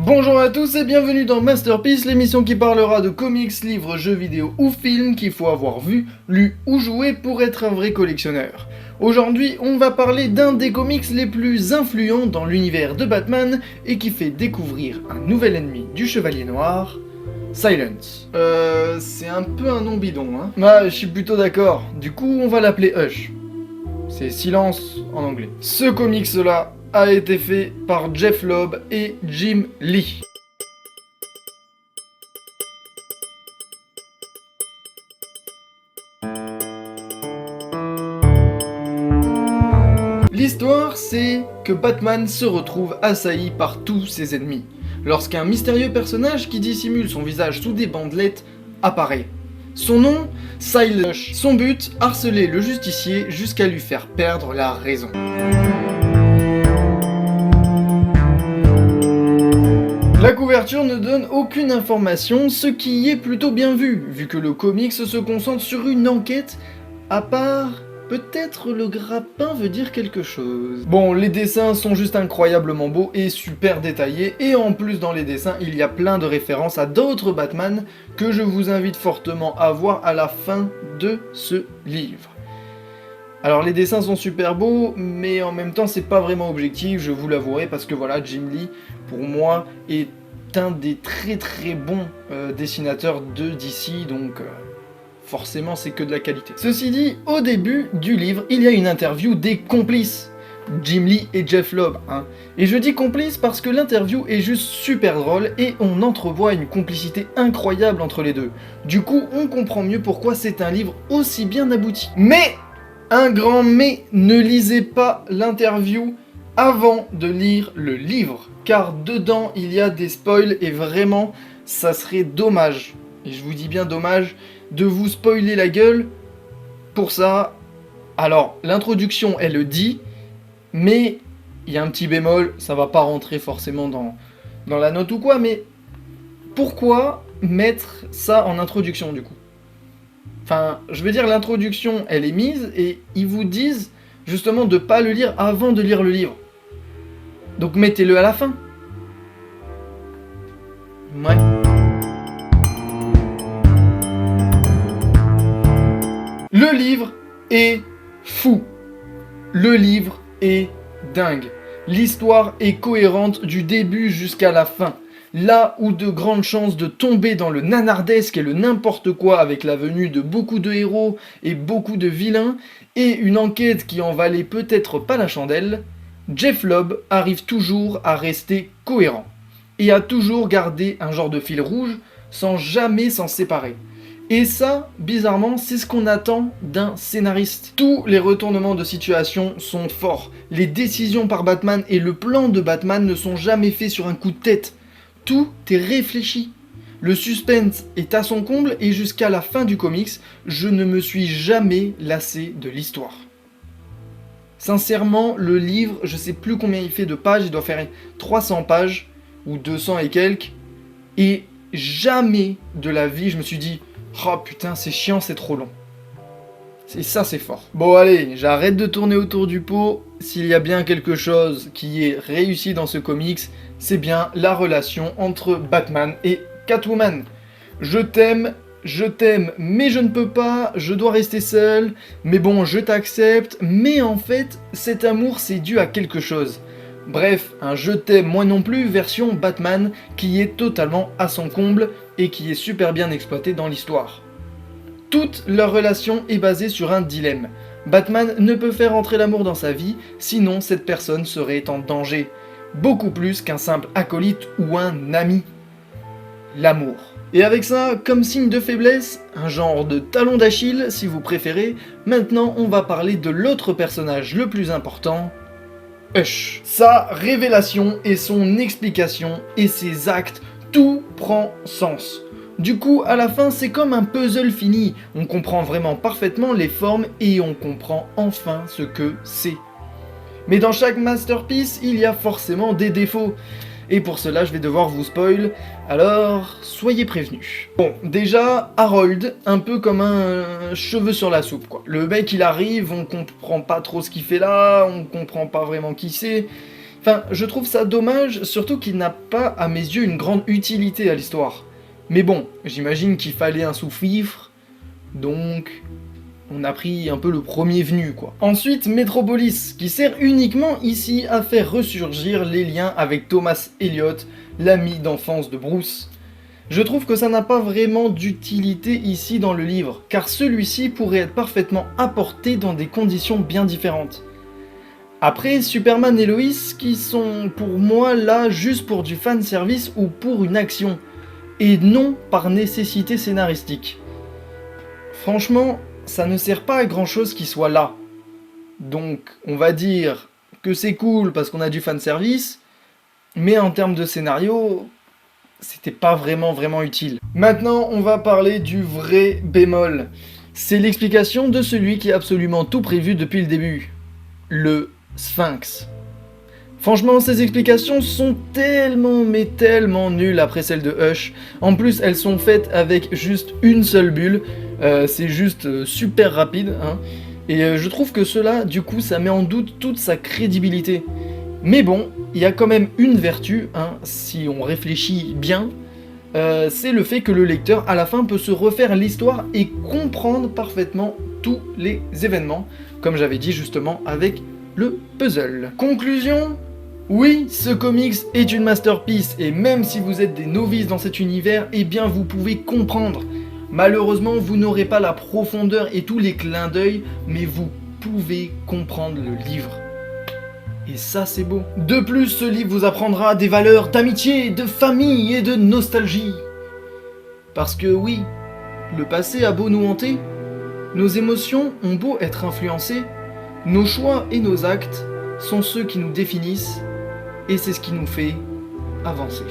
Bonjour à tous et bienvenue dans Masterpiece, l'émission qui parlera de comics, livres, jeux vidéo ou films qu'il faut avoir vu, lu ou joué pour être un vrai collectionneur. Aujourd'hui, on va parler d'un des comics les plus influents dans l'univers de Batman et qui fait découvrir un nouvel ennemi du Chevalier Noir, Silence. C'est un peu un nom bidon, hein. Ah, je suis plutôt d'accord. Du coup, on va l'appeler Hush. C'est silence en anglais. Ce comics-là a été fait par Jeph Loeb et Jim Lee. L'histoire, c'est que Batman se retrouve assailli par tous ses ennemis, lorsqu'un mystérieux personnage qui dissimule son visage sous des bandelettes apparaît. Son nom, Silence. Son but, harceler le justicier jusqu'à lui faire perdre la raison. La couverture ne donne aucune information, ce qui est plutôt bien vu que le comics se concentre sur une enquête, à part... peut-être le grappin veut dire quelque chose. Bon, les dessins sont juste incroyablement beaux et super détaillés, et en plus dans les dessins, il y a plein de références à d'autres Batman que je vous invite fortement à voir à la fin de ce livre. Alors les dessins sont super beaux, mais en même temps c'est pas vraiment objectif, je vous l'avouerai, parce que voilà, Jim Lee, pour moi, est un des très bons dessinateurs de DC, donc forcément c'est que de la qualité. Ceci dit, au début du livre, il y a une interview des complices, Jim Lee et Jeph Loeb, hein. Et je dis complices parce que l'interview est juste super drôle et on entrevoit une complicité incroyable entre les deux. Du coup, on comprend mieux pourquoi c'est un livre aussi bien abouti. Mais un grand mais, ne lisez pas l'interview avant de lire le livre, car dedans il y a des spoils et vraiment ça serait dommage, et je vous dis bien dommage, de vous spoiler la gueule pour ça. Alors l'introduction elle le dit, mais il y a un petit bémol, ça va pas rentrer forcément dans la note ou quoi, mais pourquoi mettre ça en introduction du coup ? Enfin, je veux dire, l'introduction, elle est mise, et ils vous disent, justement, de pas le lire avant de lire le livre. Donc mettez-le à la fin. Ouais. Le livre est fou. Le livre est dingue. L'histoire est cohérente du début jusqu'à la fin. Là où de grandes chances de tomber dans le nanardesque et le n'importe quoi avec la venue de beaucoup de héros et beaucoup de vilains, et une enquête qui en valait peut-être pas la chandelle, Jeph Loeb arrive toujours à rester cohérent, et à toujours garder un genre de fil rouge sans jamais s'en séparer. Et ça, bizarrement, c'est ce qu'on attend d'un scénariste. Tous les retournements de situation sont forts. Les décisions par Batman et le plan de Batman ne sont jamais faits sur un coup de tête. Tout est réfléchi. Le suspense est à son comble et jusqu'à la fin du comics, je ne me suis jamais lassé de l'histoire. Sincèrement, le livre, je sais plus combien il fait de pages, il doit faire 300 pages, ou 200 et quelques, et jamais de la vie je me suis dit « Oh putain, c'est chiant, c'est trop long ». Et ça, c'est fort. Bon allez, j'arrête de tourner autour du pot. S'il y a bien quelque chose qui est réussi dans ce comics, c'est bien la relation entre Batman et Catwoman. Je t'aime, mais je ne peux pas, je dois rester seul, mais bon, je t'accepte, mais en fait, cet amour, c'est dû à quelque chose. Bref, un je t'aime moi non plus version Batman qui est totalement à son comble et qui est super bien exploité dans l'histoire. Toute leur relation est basée sur un dilemme. Batman ne peut faire entrer l'amour dans sa vie, sinon cette personne serait en danger. Beaucoup plus qu'un simple acolyte ou un ami. L'amour. Et avec ça, comme signe de faiblesse, un genre de talon d'Achille si vous préférez, maintenant on va parler de l'autre personnage le plus important, Hush. Sa révélation et son explication et ses actes, tout prend sens. Du coup, à la fin, c'est comme un puzzle fini. On comprend vraiment parfaitement les formes et on comprend enfin ce que c'est. Mais dans chaque masterpiece, il y a forcément des défauts. Et pour cela, je vais devoir vous spoil, alors soyez prévenus. Bon, déjà, Harold, un peu comme un cheveu sur la soupe, quoi. Le mec, il arrive, on comprend pas trop ce qu'il fait là, on comprend pas vraiment qui c'est. Enfin, je trouve ça dommage, surtout qu'il n'a pas, à mes yeux, une grande utilité à l'histoire. Mais bon, j'imagine qu'il fallait un sous-fifre, donc on a pris un peu le premier venu, quoi. Ensuite, Metropolis, qui sert uniquement ici à faire ressurgir les liens avec Thomas Elliot, l'ami d'enfance de Bruce. Je trouve que ça n'a pas vraiment d'utilité ici dans le livre, car celui-ci pourrait être parfaitement apporté dans des conditions bien différentes. Après, Superman et Lois, qui sont pour moi là juste pour du fanservice ou pour une action, et non par nécessité scénaristique. Franchement, ça ne sert pas à grand chose qu'ils soient là. Donc, on va dire que c'est cool parce qu'on a du fanservice, mais en termes de scénario, c'était pas vraiment utile. Maintenant, on va parler du vrai bémol. C'est l'explication de celui qui a absolument tout prévu depuis le début. Le Sphinx. Franchement, ces explications sont tellement nulles après celles de Hush. En plus, elles sont faites avec juste une seule bulle. C'est juste super rapide, hein. Et je trouve que cela, du coup, ça met en doute toute sa crédibilité. Mais bon, il y a quand même une vertu, hein, si on réfléchit bien, c'est le fait que le lecteur, à la fin, peut se refaire l'histoire et comprendre parfaitement tous les événements, comme j'avais dit justement avec le puzzle. Conclusion ? Oui, ce comics est une masterpiece, et même si vous êtes des novices dans cet univers, eh bien vous pouvez comprendre. Malheureusement, vous n'aurez pas la profondeur et tous les clins d'œil, mais vous pouvez comprendre le livre. Et ça, c'est beau. De plus, ce livre vous apprendra des valeurs d'amitié, de famille et de nostalgie. Parce que oui, le passé a beau nous hanter, nos émotions ont beau être influencées, nos choix et nos actes sont ceux qui nous définissent, et c'est ce qui nous fait avancer.